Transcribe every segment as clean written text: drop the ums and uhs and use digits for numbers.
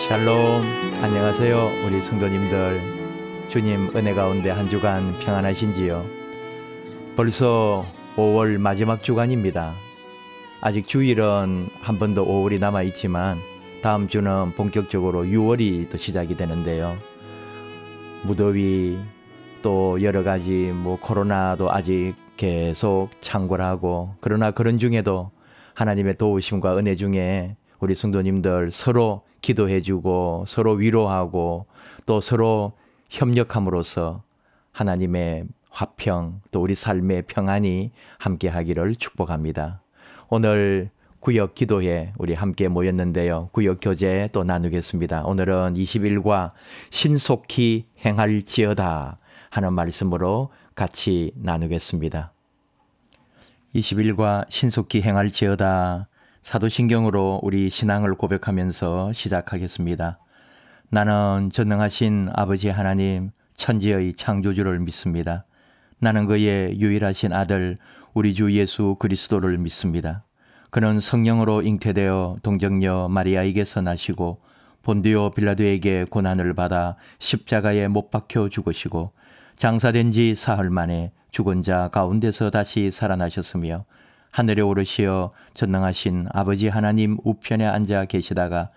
샬롬, 안녕하세요 우리 성도님들. 주님 은혜 가운데 한 주간 평안하신지요? 벌써 5월 마지막 주간입니다. 아직 주일은 한 번 더 5월이 남아있지만 다음 주는 본격적으로 6월이 또 시작이 되는데요. 무더위 또 여러가지 코로나도 아직 계속 창궐하고, 그러나 그런 중에도 하나님의 도우심과 은혜 중에 우리 성도님들 서로 기도해주고 서로 위로하고 또 서로 협력함으로써 하나님의 화평 또 우리 삶의 평안이 함께하기를 축복합니다. 오늘 구역 기도회 우리 함께 모였는데요. 구역 교제 또 나누겠습니다. 오늘은 21과 신속히 행할지어다 하는 말씀으로 같이 나누겠습니다. 21과 신속히 행할지어다, 사도신경으로 우리 신앙을 고백하면서 시작하겠습니다. 나는 전능하신 아버지 하나님 천지의 창조주를 믿습니다. 나는 그의 유일하신 아들 우리 주 예수 그리스도를 믿습니다. 그는 성령으로 잉태되어 동정녀 마리아에게서 나시고 본디오 빌라도에게 고난을 받아 십자가에 못 박혀 죽으시고 장사된 지 사흘 만에 죽은 자 가운데서 다시 살아나셨으며 하늘에 오르시어 전능하신 아버지 하나님 우편에 앉아 계시다가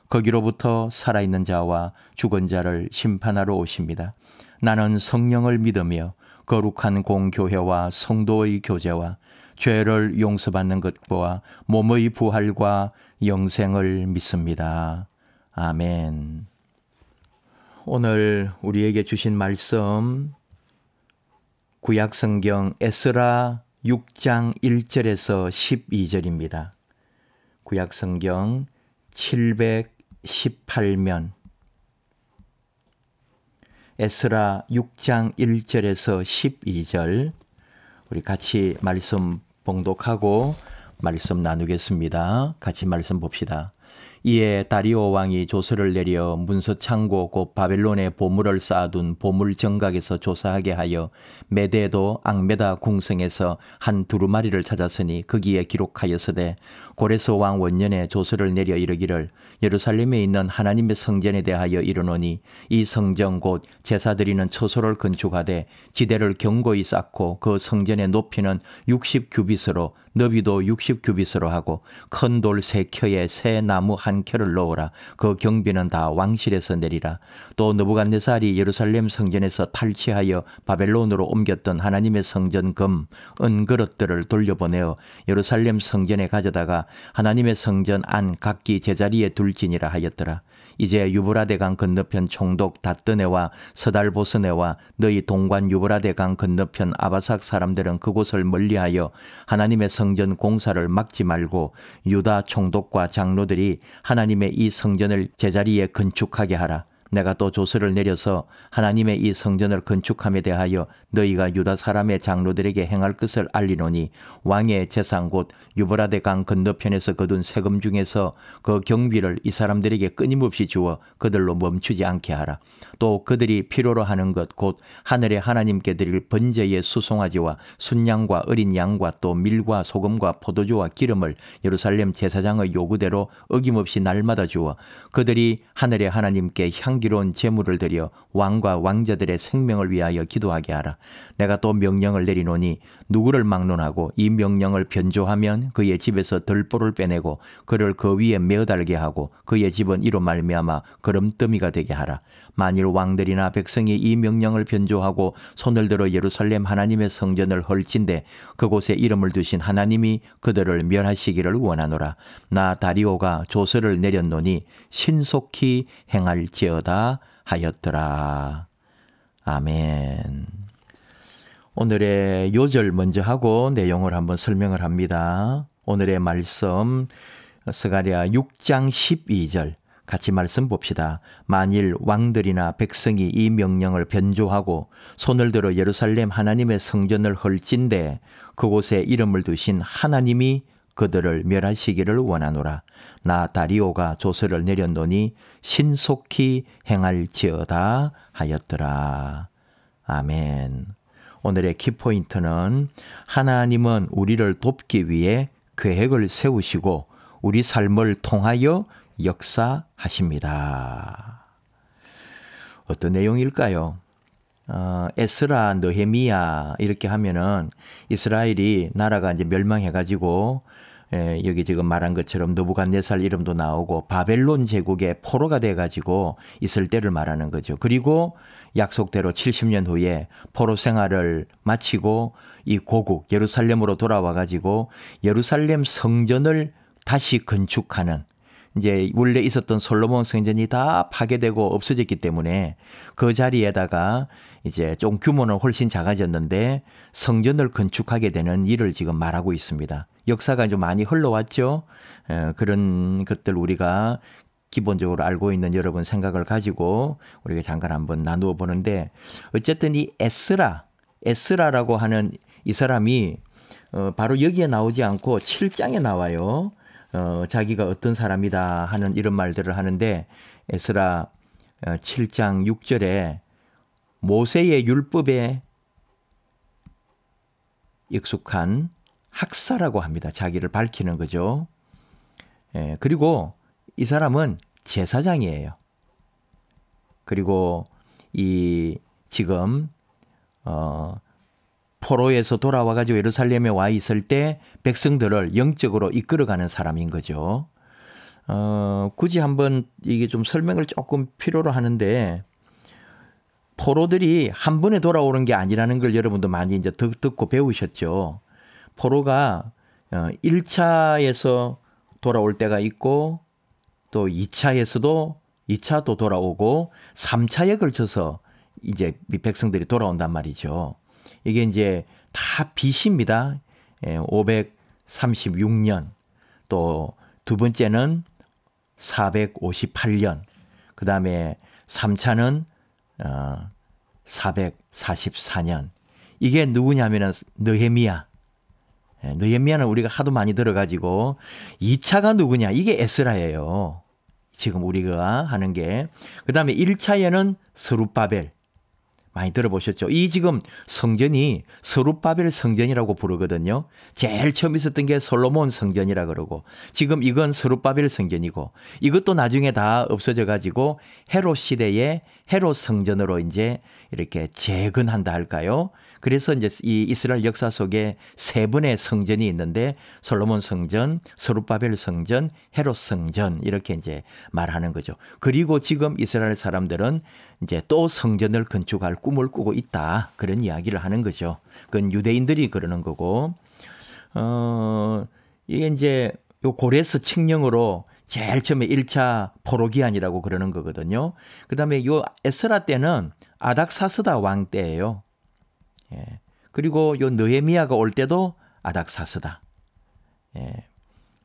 거기로부터 살아있는 자와 죽은 자를 심판하러 오십니다. 나는 성령을 믿으며 거룩한 공교회와 성도의 교제와 죄를 용서받는 것과 몸의 부활과 영생을 믿습니다. 아멘. 오늘 우리에게 주신 말씀 구약성경 에스라 6장 1절에서 12절입니다. 구약성경 718면 에스라 6장 1절에서 12절 우리 같이 말씀 봉독하고 말씀 나누겠습니다. 같이 말씀 봅시다. 이에 다리오 왕이 조서를 내려 문서창고 곧 바벨론에 보물을 쌓아둔 보물정각에서 조사하게 하여 메대도 앙메다 궁성에서 한 두루마리를 찾았으니 거기에 기록하였으되 고레스 왕 원년에 조서를 내려 이르기를 예루살렘에 있는 하나님의 성전에 대하여 이르노니 이 성전 곧 제사 드리는 처소를 건축하되 지대를 견고히 쌓고 그 성전의 높이는 60규빗으로 너비도 60규빗으로 하고 큰 돌 3켜에 새 나무 1켜를 놓으라. 그 경비는 다 왕실에서 내리라. 또 느부갓네살이 예루살렘 성전에서 탈취하여 바벨론으로 옮겼던 하나님의 성전 금, 은그릇들을 돌려보내어 예루살렘 성전에 가져다가 하나님의 성전 안 각기 제자리에 둘지니라 하였더라. 이제 유브라데강 건너편 총독 다뜨네와 서달보스네와 너희 동관 유브라데강 건너편 아바삭 사람들은 그곳을 멀리하여 하나님의 성전 공사를 막지 말고 유다 총독과 장로들이 하나님의 이 성전을 제자리에 건축하게 하라. 내가 또 조서를 내려서 하나님의 이 성전을 건축함에 대하여 너희가 유다 사람의 장로들에게 행할 것을 알리노니 왕의 재산 곧 유브라데 강 건너편에서 거둔 세금 중에서 그 경비를 이 사람들에게 끊임없이 주어 그들로 멈추지 않게 하라. 또 그들이 필요로 하는 것 곧 하늘의 하나님께 드릴 번제의 수송아지와 순양과 어린 양과 또 밀과 소금과 포도주와 기름을 예루살렘 제사장의 요구대로 어김없이 날마다 주어 그들이 하늘의 하나님께 향기로운 제물을 드려 왕과 왕자들의 생명을 위하여 기도하게 하라. 내가 또 명령을 내리노니 누구를 막론하고 이 명령을 변조하면 그의 집에서 덜보를 빼내고 그를 그 위에 메어달게 하고 그의 집은 이로 말미암아 거름더미가 되게 하라. 만일 왕들이나 백성이 이 명령을 변조하고 손을 들어 예루살렘 하나님의 성전을 헐진대 그곳에 이름을 두신 하나님이 그들을 멸하시기를 원하노라. 나 다리오가 조서를 내렸노니 신속히 행할지어다 하였더라. 아멘. 오늘의 요절 먼저 하고 내용을 한번 설명을 합니다. 오늘의 말씀 스가랴 6장 12절 같이 말씀 봅시다. 만일 왕들이나 백성이 이 명령을 변조하고 손을 들어 예루살렘 하나님의 성전을 헐진대 그곳에 이름을 두신 하나님이 그들을 멸하시기를 원하노라. 나 다리오가 조서를 내렸노니 신속히 행할지어다 하였더라. 아멘. 오늘의 키포인트는 하나님은 우리를 돕기 위해 계획을 세우시고 우리 삶을 통하여 역사하십니다. 어떤 내용일까요? 에스라, 느헤미야 이렇게 하면은 이스라엘이 나라가 이제 멸망해가지고 여기 지금 말한 것처럼 느부갓네살 이름도 나오고 바벨론 제국의 포로가 돼가지고 있을 때를 말하는 거죠. 그리고 약속대로 70년 후에 포로 생활을 마치고 이 고국 예루살렘으로 돌아와가지고 예루살렘 성전을 다시 건축하는, 이제 원래 있었던 솔로몬 성전이 다 파괴되고 없어졌기 때문에 그 자리에다가 이제 좀 규모는 훨씬 작아졌는데 성전을 건축하게 되는 일을 지금 말하고 있습니다. 역사가 좀 많이 흘러왔죠. 그런 것들 우리가 기본적으로 알고 있는 여러분 생각을 가지고 우리가 잠깐 한번 나누어 보는데, 어쨌든 이 에스라라고 하는 이 사람이 바로 여기에 나오지 않고 7장에 나와요. 자기가 어떤 사람이다 하는 이런 말들을 하는데, 에스라 7장 6절에 모세의 율법에 익숙한 학사라고 합니다. 자기를 밝히는 거죠. 그리고 이 사람은 제사장이에요. 그리고 이 지금 포로에서 돌아와가지고 예루살렘에 와 있을 때 백성들을 영적으로 이끌어가는 사람인 거죠. 굳이 한번 이게 좀 설명을 조금 필요로 하는데, 포로들이 한 번에 돌아오는 게 아니라는 걸 여러분도 많이 이제 듣고 배우셨죠. 포로가 1차에서 돌아올 때가 있고 또 2차에서도 돌아오고 3차에 걸쳐서 이제 백성들이 돌아온단 말이죠. 이게 이제 다 BC입니다. 536년, 또 두 번째는 458년, 그 다음에 3차는 444년. 이게 누구냐면은 느헤미야. 느헤미야는 우리가 하도 많이 들어가지고 2차가 누구냐? 이게 에스라예요. 지금 우리가 하는 게. 그 다음에 1차에는 스룹바벨. 많이 들어보셨죠? 이 지금 성전이 스룹바벨 성전이라고 부르거든요. 제일 처음 있었던 게 솔로몬 성전이라 그러고, 지금 이건 스룹바벨 성전이고, 이것도 나중에 다 없어져 가지고 헤롯 시대의 헤롯 성전으로 이제 이렇게 재건한다 할까요? 그래서 이제 이 이스라엘 역사 속에 세 번의 성전이 있는데, 솔로몬 성전, 스룹바벨 성전, 헤롯 성전, 이렇게 이제 말하는 거죠. 그리고 지금 이스라엘 사람들은 이제 또 성전을 건축할 꿈을 꾸고 있다, 그런 이야기를 하는 거죠. 그건 유대인들이 그러는 거고, 이게 이제 요 고레스 칙령으로 제일 처음에 1차 포로기한이라고 그러는 거거든요. 그 다음에 요 에스라 때는 아닥사스다 왕 때예요. 예. 그리고 요 느헤미야가 올 때도 아닥사스다. 예.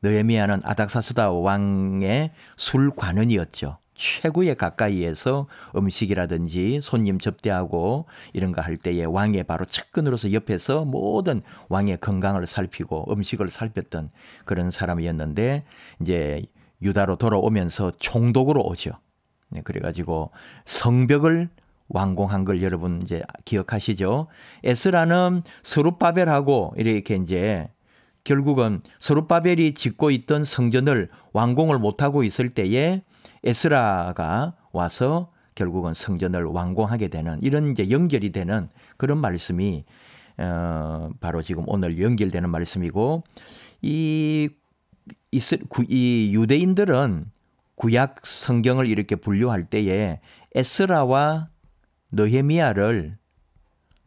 느헤미야는 아닥사스다 왕의 술관원이었죠. 최고의 가까이에서 음식이라든지 손님 접대하고 이런 거 할 때에 왕의 바로 측근으로서 옆에서 모든 왕의 건강을 살피고 음식을 살폈던 그런 사람이었는데, 이제 유다로 돌아오면서 총독으로 오죠. 네, 그래가지고 성벽을 완공한 걸 여러분 이제 기억하시죠? 에스라는 스룹바벨하고 이렇게 이제 결국은 스룹바벨이 짓고 있던 성전을 완공을 못하고 있을 때에 에스라가 와서 결국은 성전을 완공하게 되는, 이런 이제 연결이 되는 그런 말씀이 바로 지금 오늘 연결되는 말씀이고, 이 유대인들은 구약 성경을 이렇게 분류할 때에 에스라와 느헤미야를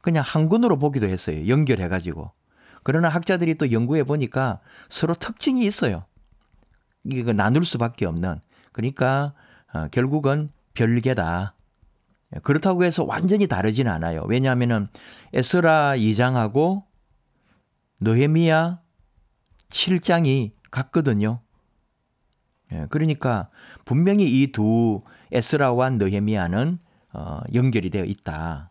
그냥 한 권으로 보기도 했어요. 연결해가지고. 그러나 학자들이 또 연구해 보니까 서로 특징이 있어요. 이거 나눌 수밖에 없는. 그러니까 결국은 별개다. 그렇다고 해서 완전히 다르진 않아요. 왜냐하면 에스라 2장하고 느헤미야 7장이 같거든요. 그러니까 분명히 이 두 에스라와 느헤미야는 연결이 되어 있다.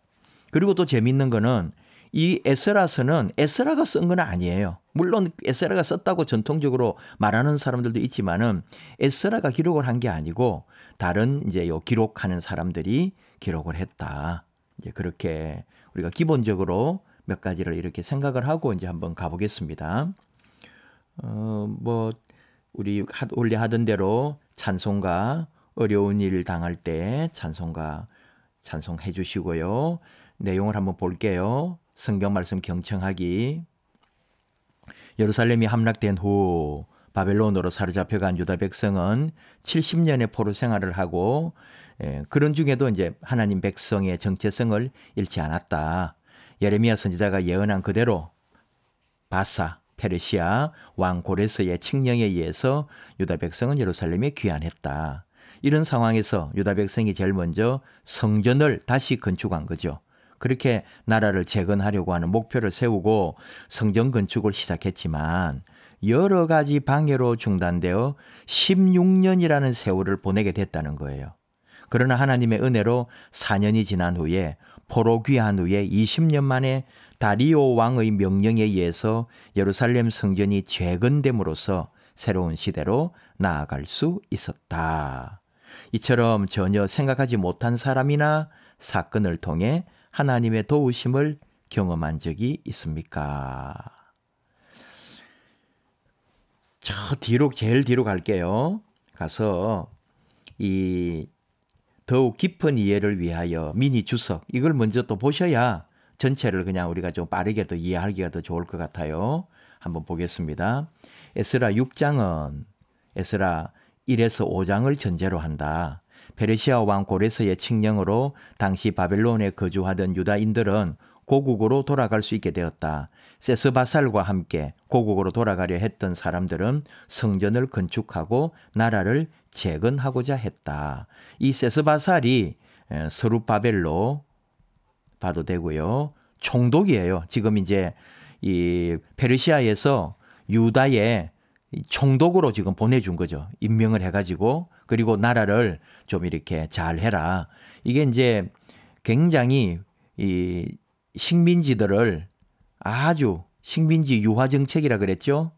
그리고 또 재밌는 거는 이 에스라서는 에스라가 쓴 건 아니에요. 물론 에스라가 썼다고 전통적으로 말하는 사람들도 있지만은 에스라가 기록을 한 게 아니고 다른 이제 요 기록하는 사람들이 기록을 했다. 이제 그렇게 우리가 기본적으로 몇 가지를 이렇게 생각을 하고 이제 한번 가보겠습니다. 우리 원래 하던 대로 찬송가, 어려운 일 당할 때 찬송가 찬송해 주시고요. 내용을 한번 볼게요. 성경 말씀 경청하기. 예루살렘이 함락된 후 바벨론으로 사로잡혀간 유다 백성은 70년의 포로 생활을 하고 그런 중에도 이제 하나님 백성의 정체성을 잃지 않았다. 예레미야 선지자가 예언한 그대로 바사, 페르시아 왕 고레스의 칙령에 의해서 유다 백성은 예루살렘에 귀환했다. 이런 상황에서 유다 백성이 제일 먼저 성전을 다시 건축한 거죠. 그렇게 나라를 재건하려고 하는 목표를 세우고 성전 건축을 시작했지만 여러 가지 방해로 중단되어 16년이라는 세월을 보내게 됐다는 거예요. 그러나 하나님의 은혜로 4년이 지난 후에 포로 귀환 후에 20년 만에 다리오 왕의 명령에 의해서 예루살렘 성전이 재건됨으로써 새로운 시대로 나아갈 수 있었다. 이처럼 전혀 생각하지 못한 사람이나 사건을 통해 하나님의 도우심을 경험한 적이 있습니까? 저 뒤로 제일 뒤로 갈게요. 가서 이 더욱 깊은 이해를 위하여 미니 주석 이걸 먼저 또 보셔야 전체를 그냥 우리가 좀 빠르게 더 이해하기가 더 좋을 것 같아요. 한번 보겠습니다. 에스라 6장은 에스라 1에서 5장을 전제로 한다. 페르시아 왕 고레스의 칙령으로 당시 바벨론에 거주하던 유다인들은 고국으로 돌아갈 수 있게 되었다. 세스바살과 함께 고국으로 돌아가려 했던 사람들은 성전을 건축하고 나라를 재건하고자 했다. 이 세스바살이 스룹바벨로 봐도 되고요. 총독이에요. 지금 이제 이 페르시아에서 유다의 총독으로 지금 보내준 거죠. 임명을 해가지고 그리고 나라를 좀 이렇게 잘 해라. 이게 이제 굉장히 이 식민지들을 아주 식민지 유화 정책이라 그랬죠.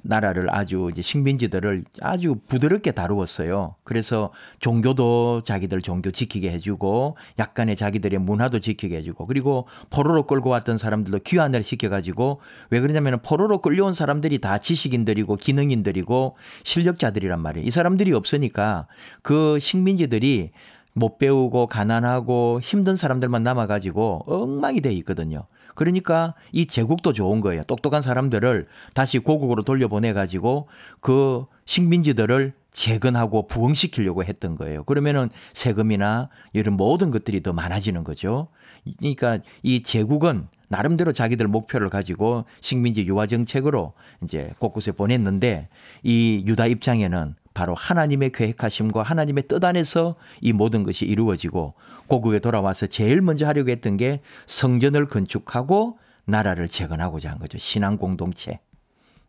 나라를 아주 이제 식민지들을 아주 부드럽게 다루었어요. 그래서 종교도 자기들 종교 지키게 해주고 약간의 자기들의 문화도 지키게 해주고 그리고 포로로 끌고 왔던 사람들도 귀환을 시켜가지고 왜 그러냐면 포로로 끌려온 사람들이 다 지식인들이고 기능인들이고 실력자들이란 말이에요. 이 사람들이 없으니까 그 식민지들이 못 배우고 가난하고 힘든 사람들만 남아가지고 엉망이 돼 있거든요. 그러니까 이 제국도 좋은 거예요. 똑똑한 사람들을 다시 고국으로 돌려보내가지고 그 식민지들을 재건하고 부흥시키려고 했던 거예요. 그러면은 세금이나 이런 모든 것들이 더 많아지는 거죠. 그러니까 이 제국은 나름대로 자기들 목표를 가지고 식민지 유화 정책으로 이제 곳곳에 보냈는데 이 유다 입장에는 바로 하나님의 계획하심과 하나님의 뜻 안에서 이 모든 것이 이루어지고 고국에 돌아와서 제일 먼저 하려고 했던 게 성전을 건축하고 나라를 재건하고자 한 거죠. 신앙 공동체.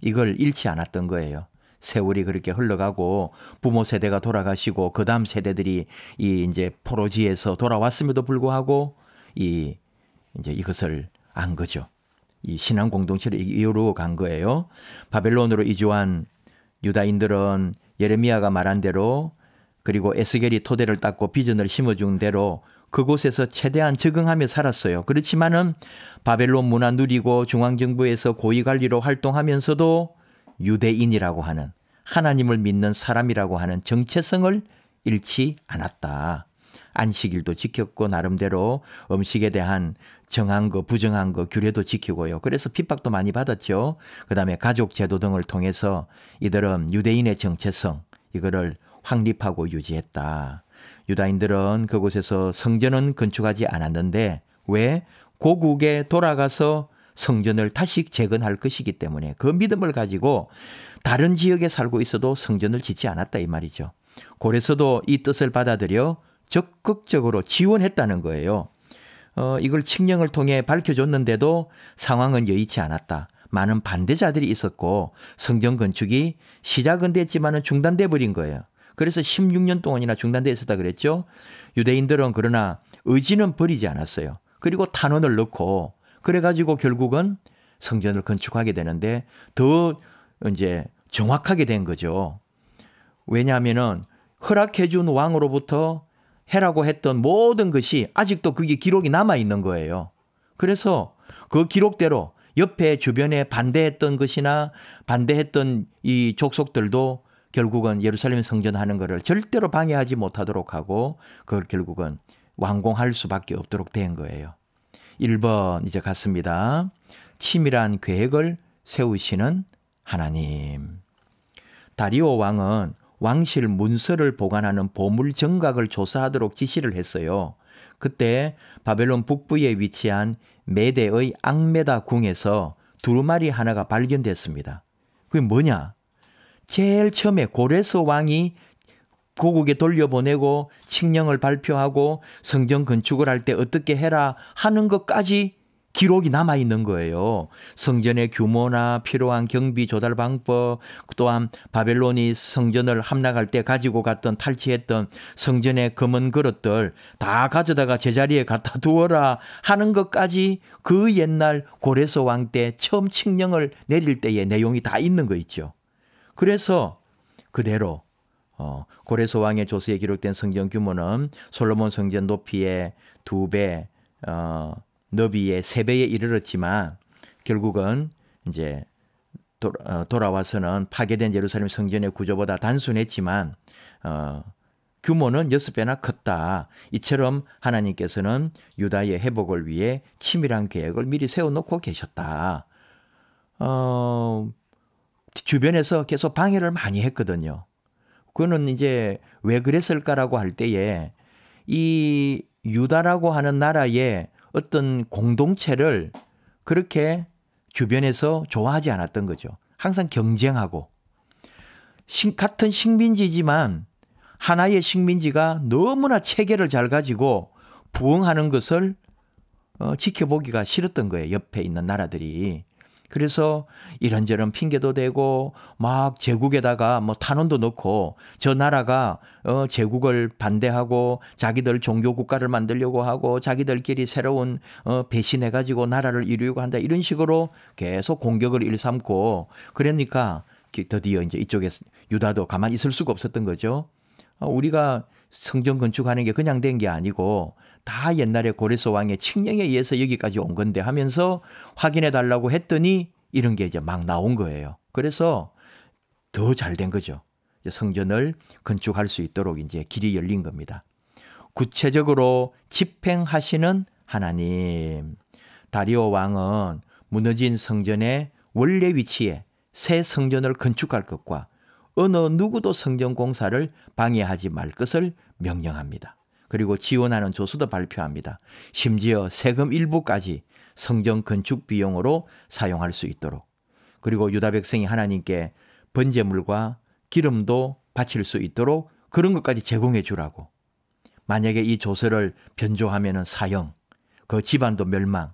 이걸 잃지 않았던 거예요. 세월이 그렇게 흘러가고 부모 세대가 돌아가시고 그 다음 세대들이 이 이제 포로지에서 돌아왔음에도 불구하고 이제 이것을 안 거죠. 이 신앙 공동체를 이루어 간 거예요. 바벨론으로 이주한 유다인들은 예레미야가 말한 대로 그리고 에스겔이 토대를 닦고 비전을 심어준 대로 그곳에서 최대한 적응하며 살았어요. 그렇지만은 바벨론 문화 누리고 중앙정부에서 고위관리로 활동하면서도 유대인이라고 하는 하나님을 믿는 사람이라고 하는 정체성을 잃지 않았다. 안식일도 지켰고 나름대로 음식에 대한 정한 거 부정한 거 규례도 지키고요. 그래서 핍박도 많이 받았죠. 그다음에 가족 제도 등을 통해서 이들은 유대인의 정체성 이거를 확립하고 유지했다. 유다인들은 그곳에서 성전은 건축하지 않았는데 왜? 고국에 돌아가서 성전을 다시 재건할 것이기 때문에 그 믿음을 가지고 다른 지역에 살고 있어도 성전을 짓지 않았다 이 말이죠. 고레스도 이 뜻을 받아들여 적극적으로 지원했다는 거예요. 이걸 칙령을 통해 밝혀줬는데도 상황은 여의치 않았다. 많은 반대자들이 있었고 성전 건축이 시작은 됐지만 중단돼 버린 거예요. 그래서 16년 동안이나 중단돼 있었다 그랬죠. 유대인들은 그러나 의지는 버리지 않았어요. 그리고 탄원을 넣고 그래가지고 결국은 성전을 건축하게 되는데 더 이제 정확하게 된 거죠. 왜냐하면은 허락해준 왕으로부터 해라고 했던 모든 것이 아직도 그게 기록이 남아있는 거예요. 그래서 그 기록대로 옆에 주변에 반대했던 것이나 반대했던 이 족속들도 결국은 예루살렘 성전하는 것을 절대로 방해하지 못하도록 하고 그걸 결국은 완공할 수밖에 없도록 된 거예요. 1번 이제 갔습니다. 치밀한 계획을 세우시는 하나님. 다리오 왕은 왕실 문서를 보관하는 보물 정각을 조사하도록 지시를 했어요. 그때 바벨론 북부에 위치한 메대의 앙메다 궁에서 두루마리 하나가 발견됐습니다. 그게 뭐냐? 제일 처음에 고레스 왕이 고국에 돌려보내고 칙령을 발표하고 성전 건축을 할 때 어떻게 해라 하는 것까지 기록이 남아있는 거예요. 성전의 규모나 필요한 경비 조달 방법, 또한 바벨론이 성전을 함락할 때 가지고 갔던 탈취했던 성전의 금은 그릇들 다 가져다가 제자리에 갖다 두어라 하는 것까지 그 옛날 고레스 왕 때 처음 칙령을 내릴 때의 내용이 다 있는 거 있죠. 그래서 그대로 고레스 왕의 조서에 기록된 성전 규모는 솔로몬 성전 높이의 2배, 너비의 3배에 이르렀지만 결국은 이제 돌아와서는 파괴된 예루살렘 성전의 구조보다 단순했지만 규모는 6배나 컸다. 이처럼 하나님께서는 유다의 회복을 위해 치밀한 계획을 미리 세워놓고 계셨다. 주변에서 계속 방해를 많이 했거든요. 그거는 이제 왜 그랬을까라고 할 때에 이 유다라고 하는 나라의 어떤 공동체를 그렇게 주변에서 좋아하지 않았던 거죠. 항상 경쟁하고 같은 식민지지만 하나의 식민지가 너무나 체계를 잘 가지고 부흥하는 것을 지켜보기가 싫었던 거예요. 옆에 있는 나라들이. 그래서 이런저런 핑계도 대고 막 제국에다가 뭐 탄원도 넣고 저 나라가 제국을 반대하고 자기들 종교 국가를 만들려고 하고 자기들끼리 새로운 배신해가지고 나라를 이루려고 한다 이런 식으로 계속 공격을 일삼고 그러니까 드디어 이제 이쪽에 유다도 가만히 있을 수가 없었던 거죠. 우리가 성전 건축하는 게 그냥 된 게 아니고 다 옛날에 고레스 왕의 칙령에 의해서 여기까지 온 건데 하면서 확인해 달라고 했더니 이런 게 이제 막 나온 거예요. 그래서 더 잘 된 거죠. 성전을 건축할 수 있도록 이제 길이 열린 겁니다. 구체적으로 집행하시는 하나님. 다리오 왕은 무너진 성전의 원래 위치에 새 성전을 건축할 것과 어느 누구도 성전 공사를 방해하지 말 것을 명령합니다. 그리고 지원하는 조서도 발표합니다. 심지어 세금 일부까지 성전 건축 비용으로 사용할 수 있도록. 그리고 유다 백성이 하나님께 번제물과 기름도 바칠 수 있도록 그런 것까지 제공해 주라고. 만약에 이 조서를 변조하면 사형, 그 집안도 멸망,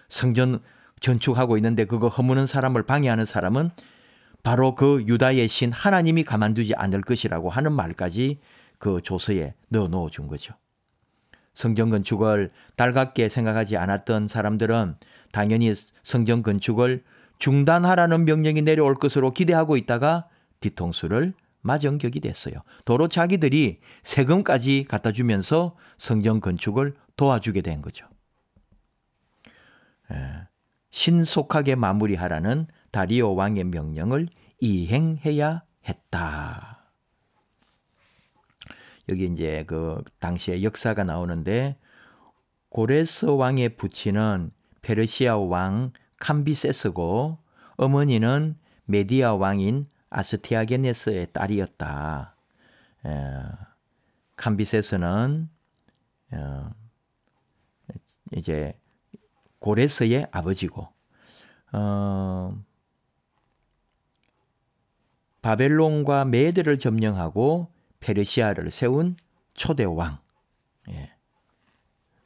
성전 건축하고 있는데 그거 허무는 사람을 방해하는 사람은 바로 그 유다의 신 하나님이 가만두지 않을 것이라고 하는 말까지 그 조서에 넣어 준 거죠. 성전 건축을 달갑게 생각하지 않았던 사람들은 당연히 성전 건축을 중단하라는 명령이 내려올 것으로 기대하고 있다가 뒤통수를 맞은 격이 됐어요. 도로 자기들이 세금까지 갖다 주면서 성전 건축을 도와주게 된 거죠. 신속하게 마무리하라는 다리오 왕의 명령을 이행해야 했다. 여기 이제 그 당시의 역사가 나오는데 고레스 왕의 부친은 페르시아 왕 캄비세스고 어머니는 메디아 왕인 아스티아게네스의 딸이었다. 캄비세스는 이제 고레스의 아버지고 바벨론과 메대를 점령하고 페르시아를 세운 초대 왕.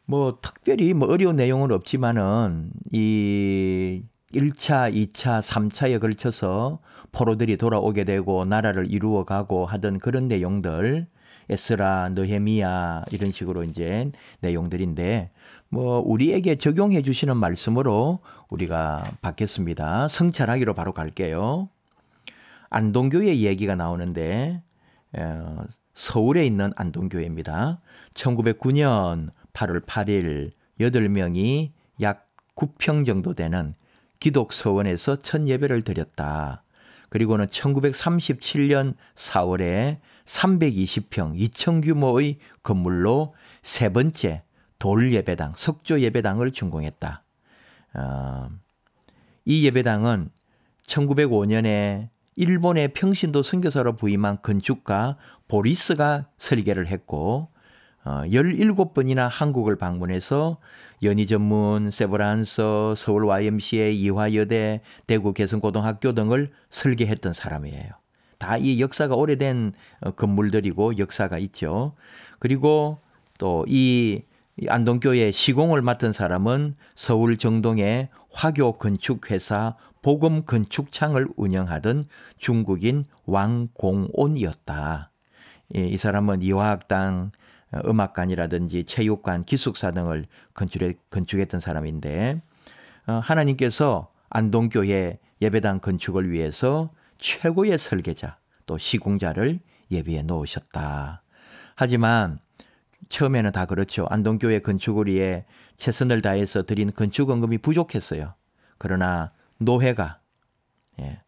뭐 특별히 뭐 어려운 내용은 없지만은 이 1차, 2차, 3차에 걸쳐서 포로들이 돌아오게 되고 나라를 이루어가고 하던 그런 내용들, 에스라, 느헤미야 이런 식으로 이제 내용들인데 뭐 우리에게 적용해 주시는 말씀으로 우리가 받겠습니다. 성찰하기로 바로 갈게요. 안동교회 이야기가 나오는데 서울에 있는 안동교회입니다. 1909년 8월 8일 8명이 약 9평 정도 되는 기독서원에서 첫 예배를 드렸다. 그리고는 1937년 4월에 320평 2천 규모의 건물로 세 번째 돌예배당, 석조예배당을 준공했다. 이 예배당은 1905년에 일본의 평신도 선교사로 부임한 건축가 보리스가 설계를 했고 17번이나 한국을 방문해서 연희전문, 세브란서, 서울 YMCA, 이화여대, 대구 개성고등학교 등을 설계했던 사람이에요. 다 이 역사가 오래된 건물들이고 역사가 있죠. 그리고 또 이 안동교회 시공을 맡은 사람은 서울 정동의 화교 건축회사 복음건축창을 운영하던 중국인 왕공온이었다. 이 사람은 이화학당, 음악관이라든지 체육관, 기숙사 등을 건축했던 사람인데 하나님께서 안동교회 예배당 건축을 위해서 최고의 설계자 또 시공자를 예비해 놓으셨다. 하지만 처음에는 다 그렇죠. 안동교회 건축을 위해 최선을 다해서 드린 건축원금이 부족했어요. 그러나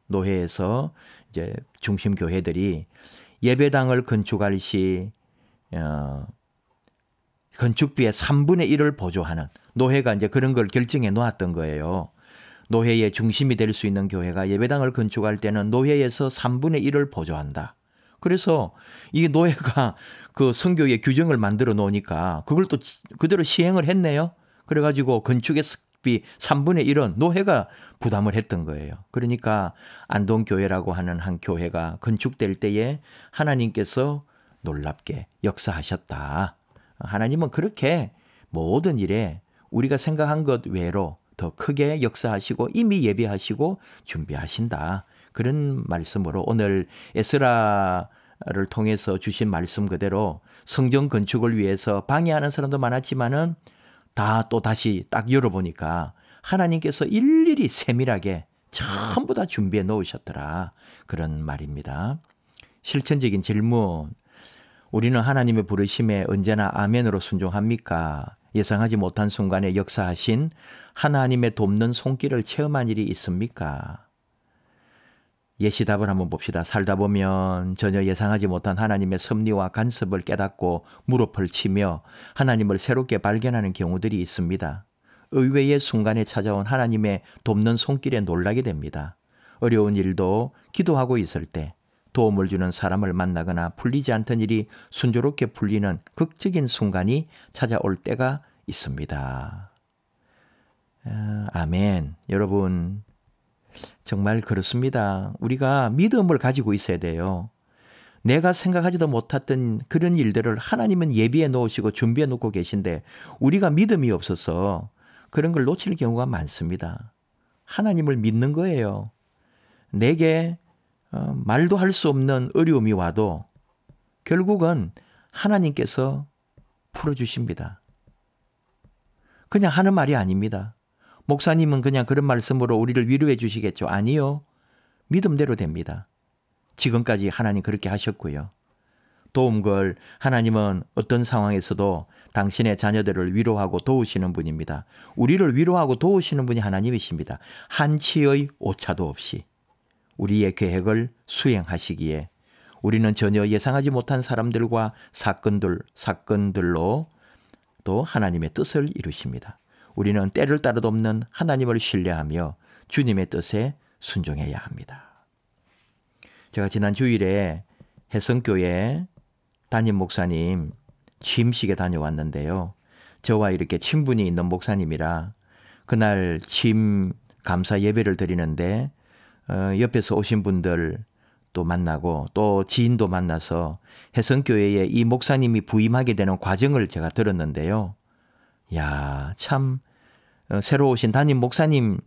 노회에서 이제 중심 교회들이 예배당을 건축할 시 건축비의 3분의 1을 보조하는 노회가 이제 그런 걸 결정해 놓았던 거예요. 노회의 중심이 될 수 있는 교회가 예배당을 건축할 때는 노회에서 3분의 1을 보조한다. 그래서 이 노회가 그 선교의 규정을 만들어 놓으니까 그걸 또 그대로 시행을 했네요. 그래가지고 건축의 비 3분의 1은 노회가 부담을 했던 거예요. 그러니까 안동교회라고 하는 한 교회가 건축될 때에 하나님께서 놀랍게 역사하셨다. 하나님은 그렇게 모든 일에 우리가 생각한 것 외로 더 크게 역사하시고 이미 예비하시고 준비하신다. 그런 말씀으로 오늘 에스라를 통해서 주신 말씀 그대로 성전 건축을 위해서 방해하는 사람도 많았지만은 다 또 다시 딱 열어보니까 하나님께서 일일이 세밀하게 전부 다 준비해 놓으셨더라. 그런 말입니다. 실천적인 질문. 우리는 하나님의 부르심에 언제나 아멘으로 순종합니까? 예상하지 못한 순간에 역사하신 하나님의 돕는 손길을 체험한 일이 있습니까? 예시답을 한번 봅시다. 살다 보면 전혀 예상하지 못한 하나님의 섭리와 간섭을 깨닫고 무릎을 치며 하나님을 새롭게 발견하는 경우들이 있습니다. 의외의 순간에 찾아온 하나님의 돕는 손길에 놀라게 됩니다. 어려운 일도 기도하고 있을 때 도움을 주는 사람을 만나거나 풀리지 않던 일이 순조롭게 풀리는 극적인 순간이 찾아올 때가 있습니다. 아멘. 여러분, 정말 그렇습니다. 우리가 믿음을 가지고 있어야 돼요. 내가 생각하지도 못했던 그런 일들을 하나님은 예비해 놓으시고 준비해 놓고 계신데 우리가 믿음이 없어서 그런 걸 놓칠 경우가 많습니다. 하나님을 믿는 거예요. 내게 말도 할 수 없는 어려움이 와도 결국은 하나님께서 풀어주십니다. 그냥 하는 말이 아닙니다. 목사님은 그냥 그런 말씀으로 우리를 위로해 주시겠죠? 아니요. 믿음대로 됩니다. 지금까지 하나님 그렇게 하셨고요. 도움걸 하나님은 어떤 상황에서도 당신의 자녀들을 위로하고 도우시는 분입니다. 우리를 위로하고 도우시는 분이 하나님이십니다. 한치의 오차도 없이 우리의 계획을 수행하시기에 우리는 전혀 예상하지 못한 사람들과 사건들로 또 하나님의 뜻을 이루십니다. 우리는 때를 따라도 없는 하나님을 신뢰하며 주님의 뜻에 순종해야 합니다. 제가 지난 주일에 해성교회 담임 목사님 취임식에 다녀왔는데요. 저와 이렇게 친분이 있는 목사님이라 그날 취임 감사 예배를 드리는데 옆에서 오신 분들 또 만나고 또 지인도 만나서 해성교회에 이 목사님이 부임하게 되는 과정을 제가 들었는데요. 야, 참 새로 오신 담임 목사님을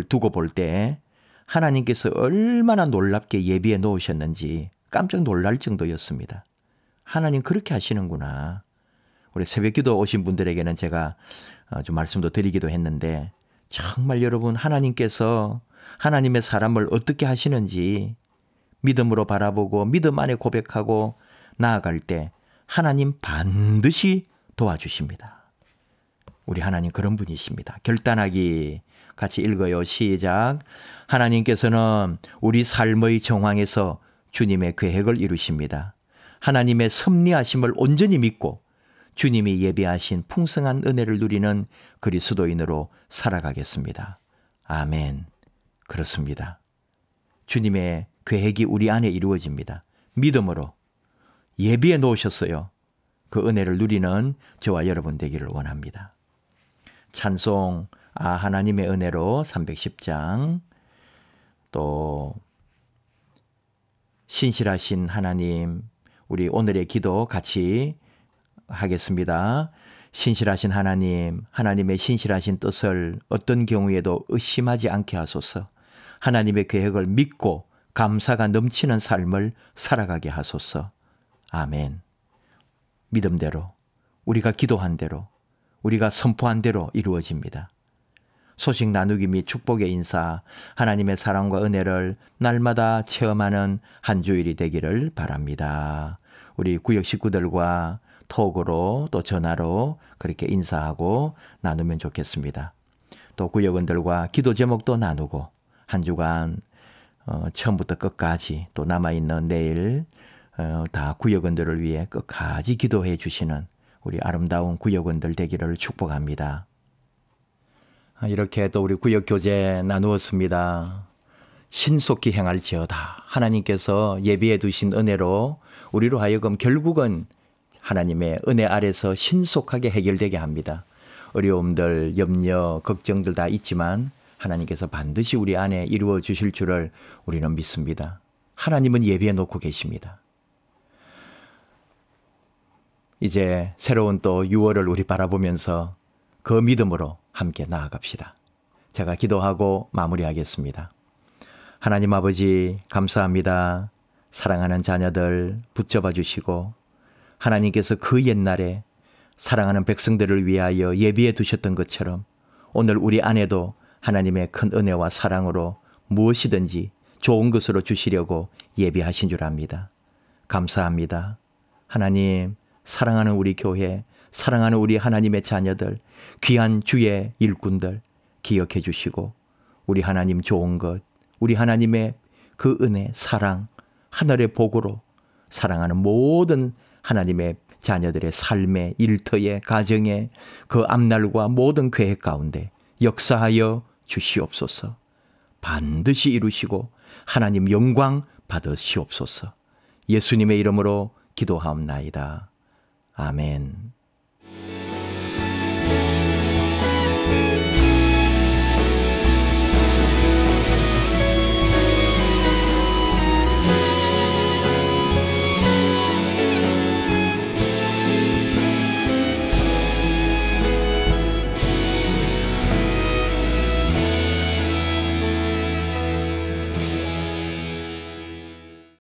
두고 볼 때 하나님께서 얼마나 놀랍게 예비해 놓으셨는지 깜짝 놀랄 정도였습니다. 하나님 그렇게 하시는구나. 우리 새벽기도 오신 분들에게는 제가 좀 말씀도 드리기도 했는데 정말 여러분 하나님께서 하나님의 사람을 어떻게 하시는지 믿음으로 바라보고 믿음 안에 고백하고 나아갈 때 하나님 반드시 도와주십니다. 우리 하나님 그런 분이십니다. 결단하기, 같이 읽어요. 시작. 하나님께서는 우리 삶의 정황에서 주님의 계획을 이루십니다. 하나님의 섭리하심을 온전히 믿고 주님이 예비하신 풍성한 은혜를 누리는 그리스도인으로 살아가겠습니다. 아멘. 그렇습니다. 주님의 계획이 우리 안에 이루어집니다. 믿음으로 예비해 놓으셨어요. 그 은혜를 누리는 저와 여러분 되기를 원합니다. 찬송 하나님의 은혜로 310장, 또 신실하신 하나님, 우리 오늘의 기도 같이 하겠습니다. 신실하신 하나님, 하나님의 신실하신 뜻을 어떤 경우에도 의심하지 않게 하소서. 하나님의 계획을 믿고 감사가 넘치는 삶을 살아가게 하소서. 아멘. 믿음대로, 우리가 기도한 대로, 우리가 선포한 대로 이루어집니다. 소식 나누기 및 축복의 인사, 하나님의 사랑과 은혜를 날마다 체험하는 한 주일이 되기를 바랍니다. 우리 구역 식구들과 톡으로 또 전화로 그렇게 인사하고 나누면 좋겠습니다. 또 구역원들과 기도 제목도 나누고 한 주간 처음부터 끝까지 또 남아있는 내일 다 구역원들을 위해 끝까지 기도해 주시는 우리 아름다운 구역원들 되기를 축복합니다. 이렇게 또 우리 구역교제 나누었습니다. 신속히 행할지어다. 하나님께서 예비해 두신 은혜로 우리로 하여금 결국은 하나님의 은혜 아래서 신속하게 해결되게 합니다. 어려움들, 염려, 걱정들 다 있지만 하나님께서 반드시 우리 안에 이루어 주실 줄을 우리는 믿습니다. 하나님은 예비해 놓고 계십니다. 이제 새로운 또 6월을 우리 바라보면서 그 믿음으로 함께 나아갑시다. 제가 기도하고 마무리하겠습니다. 하나님 아버지 감사합니다. 사랑하는 자녀들 붙잡아 주시고 하나님께서 그 옛날에 사랑하는 백성들을 위하여 예비해 두셨던 것처럼 오늘 우리 안에도 하나님의 큰 은혜와 사랑으로 무엇이든지 좋은 것으로 주시려고 예비하신 줄 압니다. 감사합니다. 하나님, 사랑하는 우리 교회, 사랑하는 우리 하나님의 자녀들, 귀한 주의 일꾼들 기억해 주시고 우리 하나님 좋은 것, 우리 하나님의 그 은혜, 사랑, 하늘의 복으로 사랑하는 모든 하나님의 자녀들의 삶의 일터의 가정의 그 앞날과 모든 계획 가운데 역사하여 주시옵소서. 반드시 이루시고 하나님 영광 받으시옵소서. 예수님의 이름으로 기도하옵나이다. 아멘.